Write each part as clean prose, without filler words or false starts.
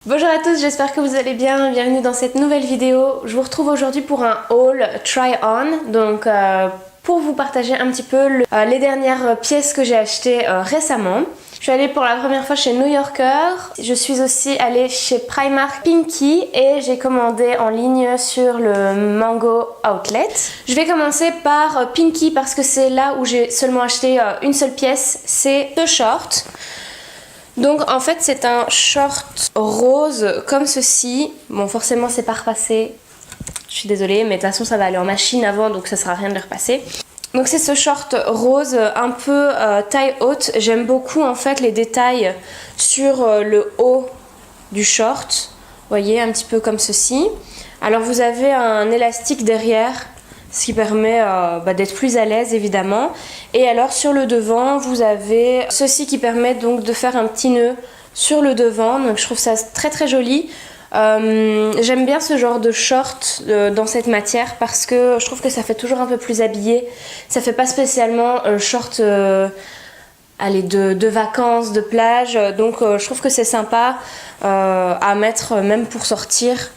Bonjour à tous, j'espère que vous allez bien, bienvenue dans cette nouvelle vidéo. Je vous retrouve aujourd'hui pour un haul try on, donc pour vous partager un petit peu les dernières pièces que j'ai achetées récemment. Je suis allée pour la première fois chez New Yorker, je suis aussi allée chez Primark Pinky et j'ai commandé en ligne sur le Mango Outlet. Je vais commencer par Pinky parce que c'est là où j'ai seulement acheté une seule pièce, c'est ce short. Donc en fait c'est un short rose comme ceci. Bon forcément c'est pas repassé, je suis désolée mais de toute façon ça va aller en machine avant donc ça sera rien de le repasser. Donc c'est ce short rose un peu taille haute. J'aime beaucoup en fait les détails sur le haut du short. Vous voyez un petit peu comme ceci. Alors vous avez un élastique derrière, ce qui permet d'être plus à l'aise évidemment. Et alors sur le devant vous avez ceci qui permet donc de faire un petit nœud sur le devant, donc je trouve ça très très joli. J'aime bien ce genre de short dans cette matière parce que je trouve que ça fait toujours un peu plus habillé. Ça fait pas spécialement short de vacances, de plage, donc je trouve que c'est sympa à mettre même pour sortir.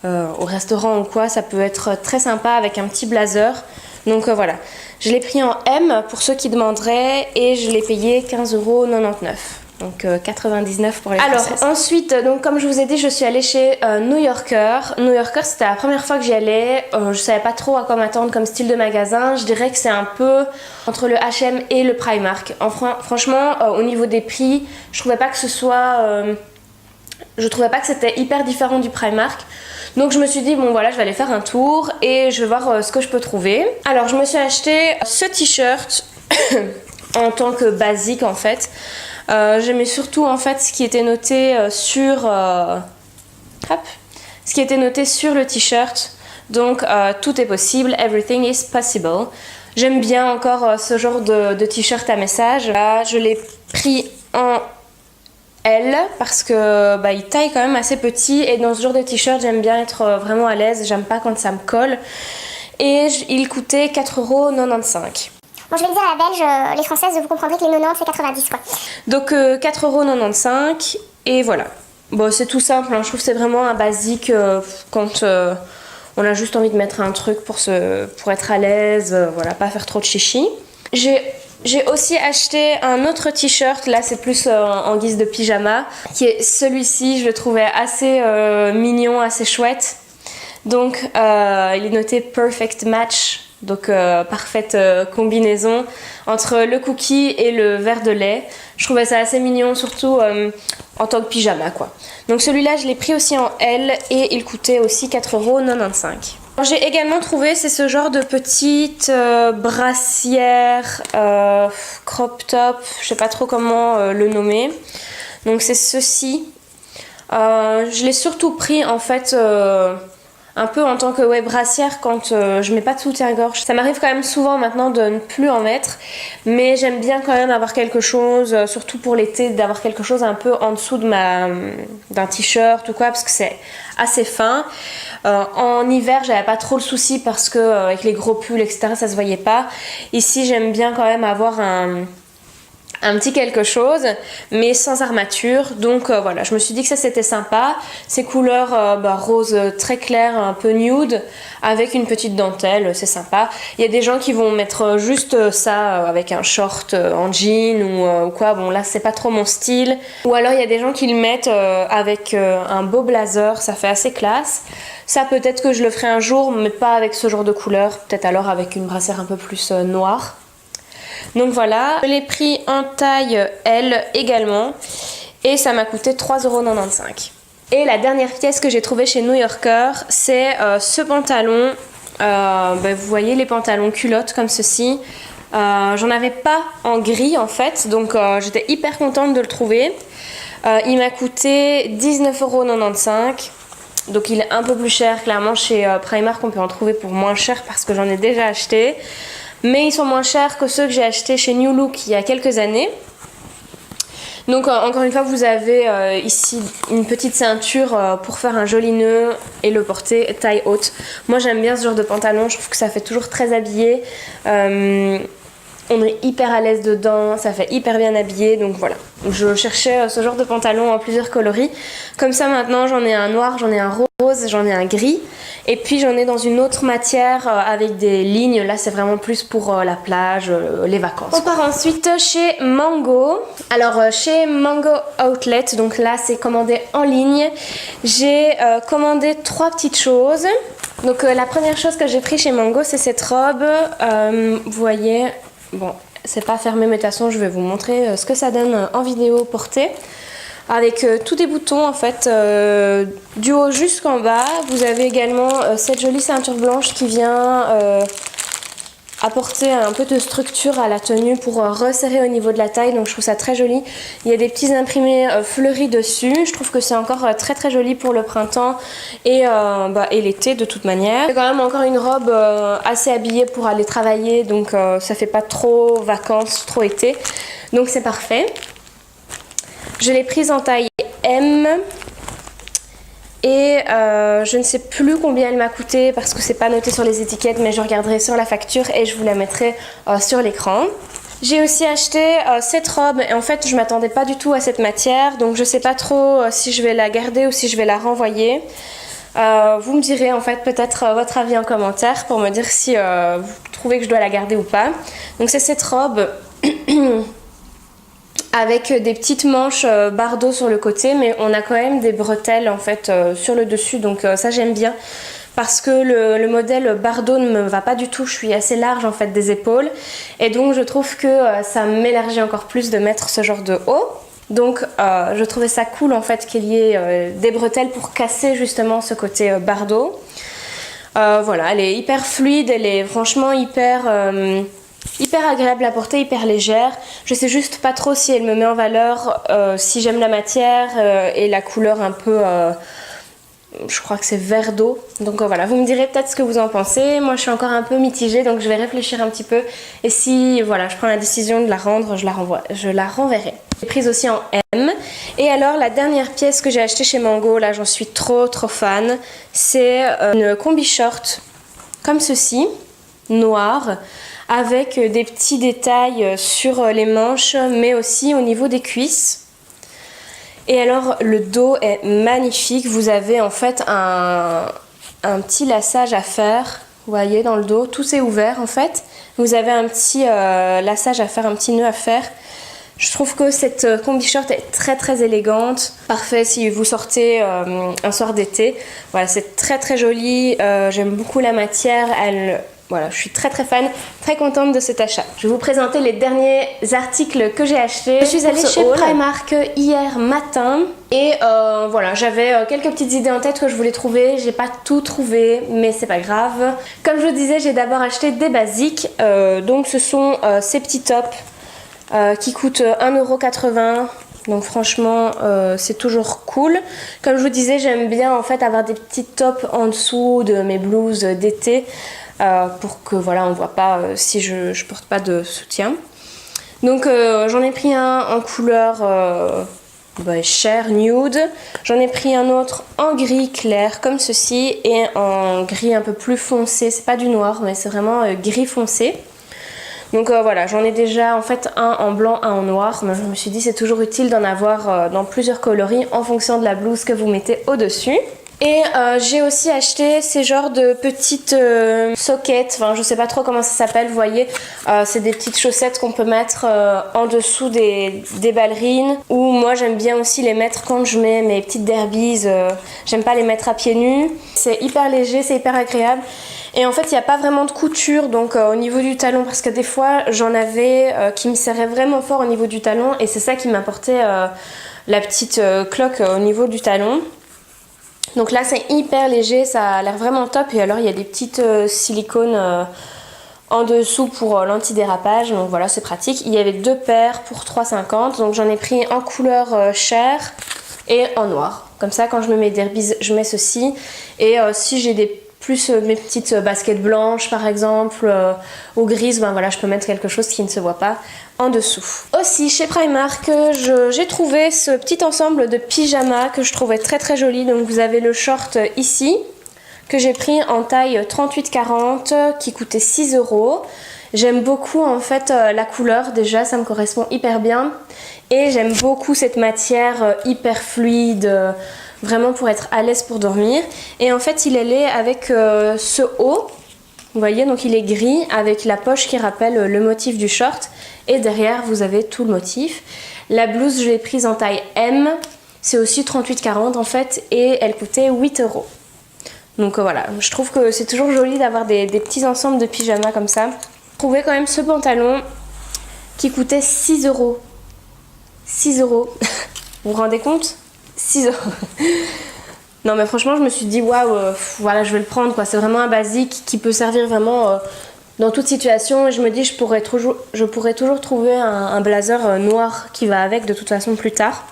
Au restaurant ou quoi, ça peut être très sympa avec un petit blazer. Donc voilà, je l'ai pris en M pour ceux qui demanderaient et je l'ai payé 15,99 €. Donc 99 pour les Françaises. Alors ensuite, donc comme je vous ai dit, je suis allée chez New Yorker. New Yorker, c'était la première fois que j'y allais. Je savais pas trop à quoi m'attendre comme style de magasin. Je dirais que c'est un peu entre le H&M et le Primark. Franchement, au niveau des prix, je trouvais pas que ce soit... je trouvais pas que c'était hyper différent du Primark. Donc je me suis dit bon voilà, je vais aller faire un tour et je vais voir ce que je peux trouver. Alors je me suis acheté ce t-shirt en tant que basique en fait. J'aimais surtout en fait ce qui était noté sur ce qui était noté sur le t-shirt. Donc tout est possible, everything is possible. J'aime bien encore ce genre de t-shirt à message. Là, je l'ai pris en L parce que il taille quand même assez petit et dans ce genre de t-shirt j'aime bien être vraiment à l'aise, j'aime pas quand ça me colle. Et il coûtait 4,95 €. Bon, je vais le dire à la belge, les françaises, vous comprendrez que les 90 c'est 90 quoi. Donc 4,95 € et voilà. Bon, c'est tout simple, hein. Je trouve que c'est vraiment un basique quand on a juste envie de mettre un truc pour être à l'aise, voilà, pas faire trop de chichi. J'ai aussi acheté un autre t-shirt, là c'est plus en guise de pyjama, qui est celui-ci, je le trouvais assez mignon, assez chouette. Donc il est noté Perfect Match, donc parfaite combinaison entre le cookie et le verre de lait. Je trouvais ça assez mignon, surtout en tant que pyjama quoi. Donc celui-là je l'ai pris aussi en L et il coûtait aussi 4,95 €. J'ai également trouvé, c'est ce genre de petite brassière crop top, je sais pas trop comment le nommer. Donc c'est ceci. Je l'ai surtout pris en fait un peu en tant que brassière quand je mets pas de soutien-gorge. Ça m'arrive quand même souvent maintenant de ne plus en mettre, mais j'aime bien quand même avoir quelque chose, surtout pour l'été, d'avoir quelque chose un peu en dessous d'un t-shirt ou quoi, parce que c'est assez fin. En hiver, j'avais pas trop le souci parce que avec les gros pulls, etc., ça se voyait pas. Ici, j'aime bien quand même avoir un petit quelque chose mais sans armature, donc voilà, je me suis dit que ça c'était sympa. Ces couleurs rose très clair, un peu nude avec une petite dentelle, c'est sympa. Il y a des gens qui vont mettre juste ça avec un short en jean ou quoi, bon là c'est pas trop mon style. Ou alors il y a des gens qui le mettent avec un beau blazer, ça fait assez classe. Ça peut-être que je le ferai un jour mais pas avec ce genre de couleur, peut-être alors avec une brassière un peu plus noire. Donc voilà, je l'ai pris en taille L également et ça m'a coûté 3,95 €. Et la dernière pièce que j'ai trouvée chez New Yorker, c'est ce pantalon. Vous voyez les pantalons culottes comme ceci. J'en avais pas en gris en fait, donc j'étais hyper contente de le trouver. Il m'a coûté 19,95 €. Donc il est un peu plus cher, clairement chez Primark on peut en trouver pour moins cher parce que j'en ai déjà acheté. Mais ils sont moins chers que ceux que j'ai achetés chez New Look il y a quelques années. Donc encore une fois vous avez ici une petite ceinture pour faire un joli nœud et le porter taille haute. Moi j'aime bien ce genre de pantalon, je trouve que ça fait toujours très habillé. On est hyper à l'aise dedans, ça fait hyper bien habillé, donc voilà. Je cherchais ce genre de pantalon en plusieurs coloris. Comme ça maintenant j'en ai un noir, j'en ai un rose, j'en ai un gris. Et puis j'en ai dans une autre matière avec des lignes. Là c'est vraiment plus pour la plage, les vacances. On part ensuite chez Mango. Alors chez Mango Outlet, donc là c'est commandé en ligne. J'ai commandé 3 petites choses. Donc la première chose que j'ai pris chez Mango, c'est cette robe. Vous voyez... Bon, c'est pas fermé, mais de toute façon, je vais vous montrer ce que ça donne en vidéo portée. Avec tous des boutons, en fait, du haut jusqu'en bas. Vous avez également cette jolie ceinture blanche qui vient apporter un peu de structure à la tenue pour resserrer au niveau de la taille. Donc, je trouve ça très joli. Il y a des petits imprimés fleuris dessus. Je trouve que c'est encore très très joli pour le printemps et l'été de toute manière. C'est quand même encore une robe assez habillée pour aller travailler. Donc, ça fait pas trop vacances, trop été. Donc, c'est parfait. Je l'ai prise en taille M. Et je ne sais plus combien elle m'a coûté parce que c'est pas noté sur les étiquettes, mais je regarderai sur la facture et je vous la mettrai sur l'écran. J'ai aussi acheté cette robe et en fait je m'attendais pas du tout à cette matière, donc je sais pas trop si je vais la garder ou si je vais la renvoyer. Vous me direz en fait peut-être votre avis en commentaire pour me dire si vous trouvez que je dois la garder ou pas. Donc c'est cette robe avec des petites manches bardeaux sur le côté, mais on a quand même des bretelles en fait sur le dessus, donc ça j'aime bien parce que le modèle bardeau ne me va pas du tout. Je suis assez large en fait des épaules et donc je trouve que ça m'élargit encore plus de mettre ce genre de haut. Donc je trouvais ça cool en fait qu'il y ait des bretelles pour casser justement ce côté bardeau. Voilà, elle est hyper fluide, elle est franchement hyper agréable à porter, hyper légère. Je sais juste pas trop si elle me met en valeur, si j'aime la matière et la couleur un peu... je crois que c'est vert d'eau. Donc voilà, vous me direz peut-être ce que vous en pensez. Moi je suis encore un peu mitigée, donc je vais réfléchir un petit peu. Et si voilà, je prends la décision de la rendre, je la renverrai. J'ai prise aussi en M. Et alors la dernière pièce que j'ai achetée chez Mango, là j'en suis trop fan. C'est une combi short comme ceci, noire, avec des petits détails sur les manches, mais aussi au niveau des cuisses. Et alors le dos est magnifique, vous avez en fait un petit laçage à faire, vous voyez dans le dos, tout est ouvert en fait. Vous avez un petit laçage à faire, un petit nœud à faire. Je trouve que cette combi short est très élégante, parfait si vous sortez un soir d'été. Voilà, c'est très joli, j'aime beaucoup la matière, voilà, je suis très fan, très contente de cet achat. Je vais vous présenter les derniers articles que j'ai achetés. Je suis allée chez Primark hier matin et voilà, j'avais quelques petites idées en tête que je voulais trouver. J'ai pas tout trouvé, mais c'est pas grave. Comme je vous disais, j'ai d'abord acheté des basiques. Donc ce sont ces petits tops qui coûtent 1,80 €. Donc franchement c'est toujours cool. Comme je vous disais, j'aime bien en fait avoir des petites tops en dessous de mes blouses d'été. Pour que voilà on voit pas si je porte pas de soutien. Donc j'en ai pris un en couleur chair nude, j'en ai pris un autre en gris clair comme ceci et en gris un peu plus foncé, c'est pas du noir mais c'est vraiment gris foncé. Donc voilà, j'en ai déjà en fait un en blanc, un en noir, mais je me suis dit c'est toujours utile d'en avoir dans plusieurs coloris en fonction de la blouse que vous mettez au dessus. Et j'ai aussi acheté ces genres de petites sockets, enfin je sais pas trop comment ça s'appelle, vous voyez, c'est des petites chaussettes qu'on peut mettre en dessous des ballerines, ou moi j'aime bien aussi les mettre quand je mets mes petites derbies, j'aime pas les mettre à pieds nus, c'est hyper léger, c'est hyper agréable. Et en fait il n'y a pas vraiment de couture donc au niveau du talon, parce que des fois j'en avais qui me serraient vraiment fort au niveau du talon et c'est ça qui m'apportait la petite cloque au niveau du talon. Donc là c'est hyper léger, ça a l'air vraiment top. Et alors il y a des petites silicones en dessous pour l'antidérapage. Donc voilà, c'est pratique. Il y avait 2 paires pour 3,50 €. Donc j'en ai pris en couleur chair et en noir. Comme ça quand je me mets des derbies, je mets ceci. Et si j'ai mes petites baskets blanches par exemple ou grises, ben voilà, je peux mettre quelque chose qui ne se voit pas en dessous. Aussi chez Primark, j'ai trouvé ce petit ensemble de pyjamas que je trouvais très joli. Donc vous avez le short ici que j'ai pris en taille 38-40 qui coûtait 6 €. J'aime beaucoup en fait la couleur, déjà ça me correspond hyper bien. Et j'aime beaucoup cette matière hyper fluide, vraiment pour être à l'aise pour dormir. Et en fait il est laid avec ce haut, vous voyez, donc il est gris avec la poche qui rappelle le motif du short. Et derrière vous avez tout le motif. La blouse je l'ai prise en taille M, c'est aussi 38,40 en fait et elle coûtait 8 €. Donc voilà, je trouve que c'est toujours joli d'avoir des petits ensembles de pyjamas comme ça. J'ai trouvé quand même ce pantalon qui coûtait 6 €. 6 €. Vous vous rendez compte? 6 €. Non mais franchement je me suis dit waouh, voilà je vais le prendre quoi. C'est vraiment un basique qui peut servir vraiment dans toute situation. Et je me dis je pourrais toujours trouver un blazer noir qui va avec de toute façon plus tard.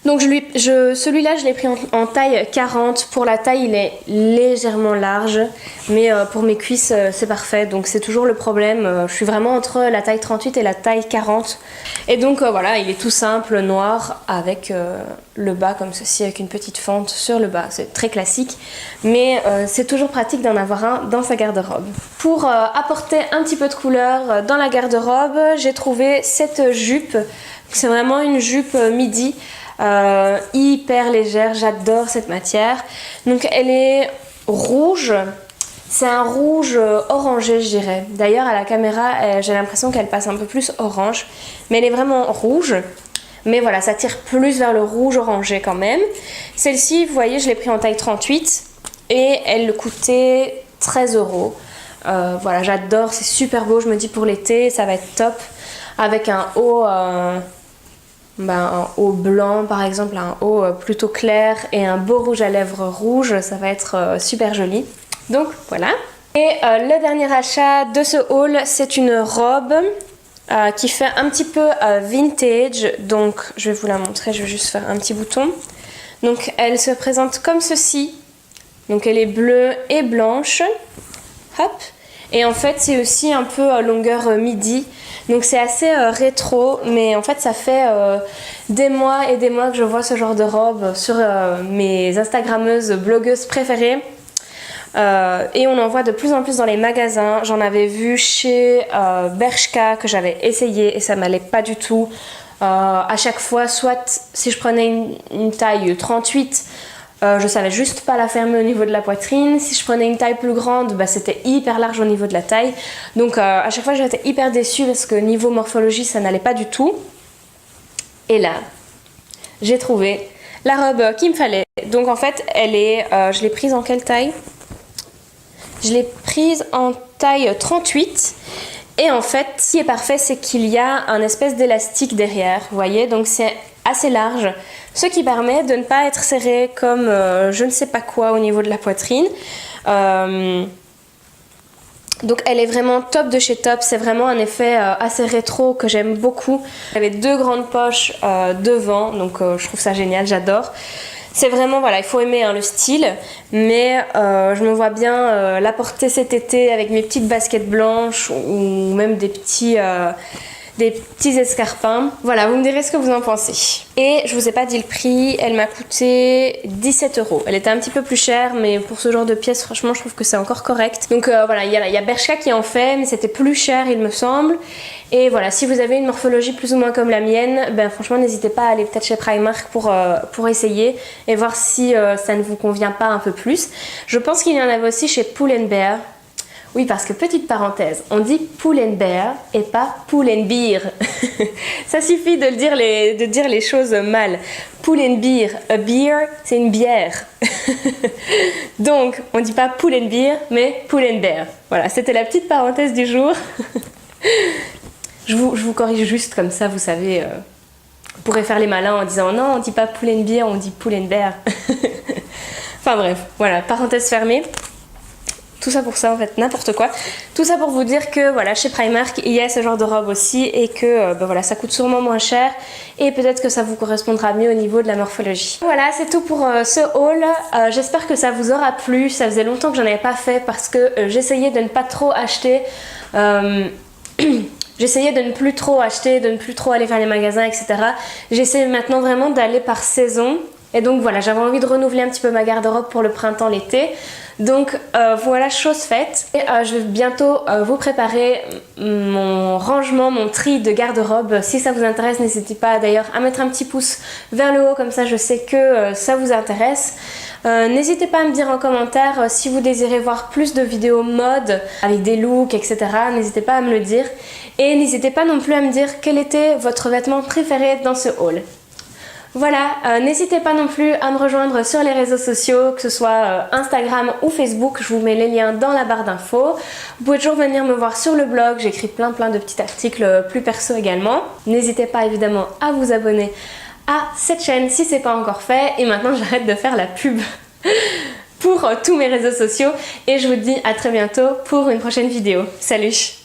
Donc celui-là je l'ai pris en taille 40. Pour la taille il est légèrement large, mais pour mes cuisses c'est parfait. Donc c'est toujours le problème, je suis vraiment entre la taille 38 et la taille 40. Et donc voilà, il est tout simple, noir, avec le bas comme ceci, avec une petite fente sur le bas. C'est très classique, mais c'est toujours pratique d'en avoir un dans sa garde-robe. Pour apporter un petit peu de couleur dans la garde-robe, j'ai trouvé cette jupe. C'est vraiment une jupe midi. Hyper légère, j'adore cette matière. Donc elle est rouge, c'est un rouge orangé je dirais. D'ailleurs à la caméra j'ai l'impression qu'elle passe un peu plus orange, mais elle est vraiment rouge. Mais voilà, ça tire plus vers le rouge orangé quand même. Celle-ci, vous voyez, je l'ai pris en taille 38 et elle coûtait 13 €. Voilà, j'adore, c'est super beau, je me dis pour l'été ça va être top. Avec un haut... un haut blanc par exemple, un haut plutôt clair et un beau rouge à lèvres rouge, ça va être super joli. Donc voilà. Et le dernier achat de ce haul, c'est une robe qui fait un petit peu vintage. Donc je vais vous la montrer, je vais juste faire un petit bouton. Donc elle se présente comme ceci. Donc elle est bleue et blanche. Hop. Et en fait c'est aussi un peu longueur midi. Donc c'est assez rétro, mais en fait ça fait des mois et des mois que je vois ce genre de robe sur mes instagrammeuses, blogueuses préférées. Et on en voit de plus en plus dans les magasins. J'en avais vu chez Bershka que j'avais essayé et ça m'allait pas du tout. À chaque fois, soit si je prenais une taille 38, je savais juste pas la fermer au niveau de la poitrine. Si je prenais une taille plus grande, bah, c'était hyper large au niveau de la taille. Donc à chaque fois j'étais hyper déçue parce que niveau morphologie ça n'allait pas du tout. Et là, j'ai trouvé la robe qu'il me fallait. Donc en fait elle est, je l'ai prise en quelle taille? Je l'ai prise en taille 38. Et en fait, ce qui est parfait, c'est qu'il y a un espèce d'élastique derrière, vous voyez, donc c'est assez large, ce qui permet de ne pas être serré comme je ne sais pas quoi au niveau de la poitrine. Donc elle est vraiment top de chez Top, c'est vraiment un effet assez rétro que j'aime beaucoup. Il y avait deux grandes poches devant, donc je trouve ça génial, j'adore. C'est vraiment, voilà, il faut aimer le style, mais je me vois bien la porter cet été avec mes petites baskets blanches ou même des petits escarpins. Voilà, vous me direz ce que vous en pensez. Et je vous ai pas dit le prix, elle m'a coûté 17 €. Elle était un petit peu plus chère, mais pour ce genre de pièces, franchement, je trouve que c'est encore correct. Donc voilà, il y a Bershka qui en fait, mais c'était plus cher, il me semble. Et voilà, si vous avez une morphologie plus ou moins comme la mienne, ben franchement, n'hésitez pas à aller peut-être chez Primark pour essayer et voir si ça ne vous convient pas un peu plus. Je pense qu'il y en avait aussi chez Pull & Bear. Oui, parce que petite parenthèse, on dit Pull & Bear et pas Pull & Beer. Ça suffit de dire les choses mal. Pull & Beer, a beer, c'est une bière. Donc, on dit pas Pull & Beer, mais Pull & Bear. Voilà, c'était la petite parenthèse du jour. Je vous corrige juste comme ça, vous savez. Vous pourrez faire les malins en disant non, on dit pas Pull & Beer, on dit Pull & Bear. Enfin bref, voilà, parenthèse fermée. Tout ça pour ça en fait, n'importe quoi. Tout ça pour vous dire que voilà, chez Primark, il y a ce genre de robe aussi et que voilà, ça coûte sûrement moins cher et peut-être que ça vous correspondra mieux au niveau de la morphologie. Voilà, c'est tout pour ce haul. J'espère que ça vous aura plu. Ça faisait longtemps que j'en avais pas fait parce que j'essayais de ne pas trop acheter. J'essayais de ne plus trop acheter, de ne plus trop aller faire les magasins, etc. J'essaie maintenant vraiment d'aller par saison. Et donc voilà, j'avais envie de renouveler un petit peu ma garde-robe pour le printemps, l'été. Donc voilà, chose faite. Et je vais bientôt vous préparer mon rangement, mon tri de garde-robe. Si ça vous intéresse, n'hésitez pas d'ailleurs à mettre un petit pouce vers le haut, comme ça je sais que ça vous intéresse. N'hésitez pas à me dire en commentaire si vous désirez voir plus de vidéos mode avec des looks, etc. N'hésitez pas à me le dire. Et n'hésitez pas non plus à me dire quel était votre vêtement préféré dans ce haul. Voilà, n'hésitez pas non plus à me rejoindre sur les réseaux sociaux, que ce soit Instagram ou Facebook, je vous mets les liens dans la barre d'infos. Vous pouvez toujours venir me voir sur le blog, j'écris plein de petits articles plus perso également. N'hésitez pas évidemment à vous abonner à cette chaîne si c'est pas encore fait. Et maintenant j'arrête de faire la pub pour tous mes réseaux sociaux et je vous dis à très bientôt pour une prochaine vidéo. Salut!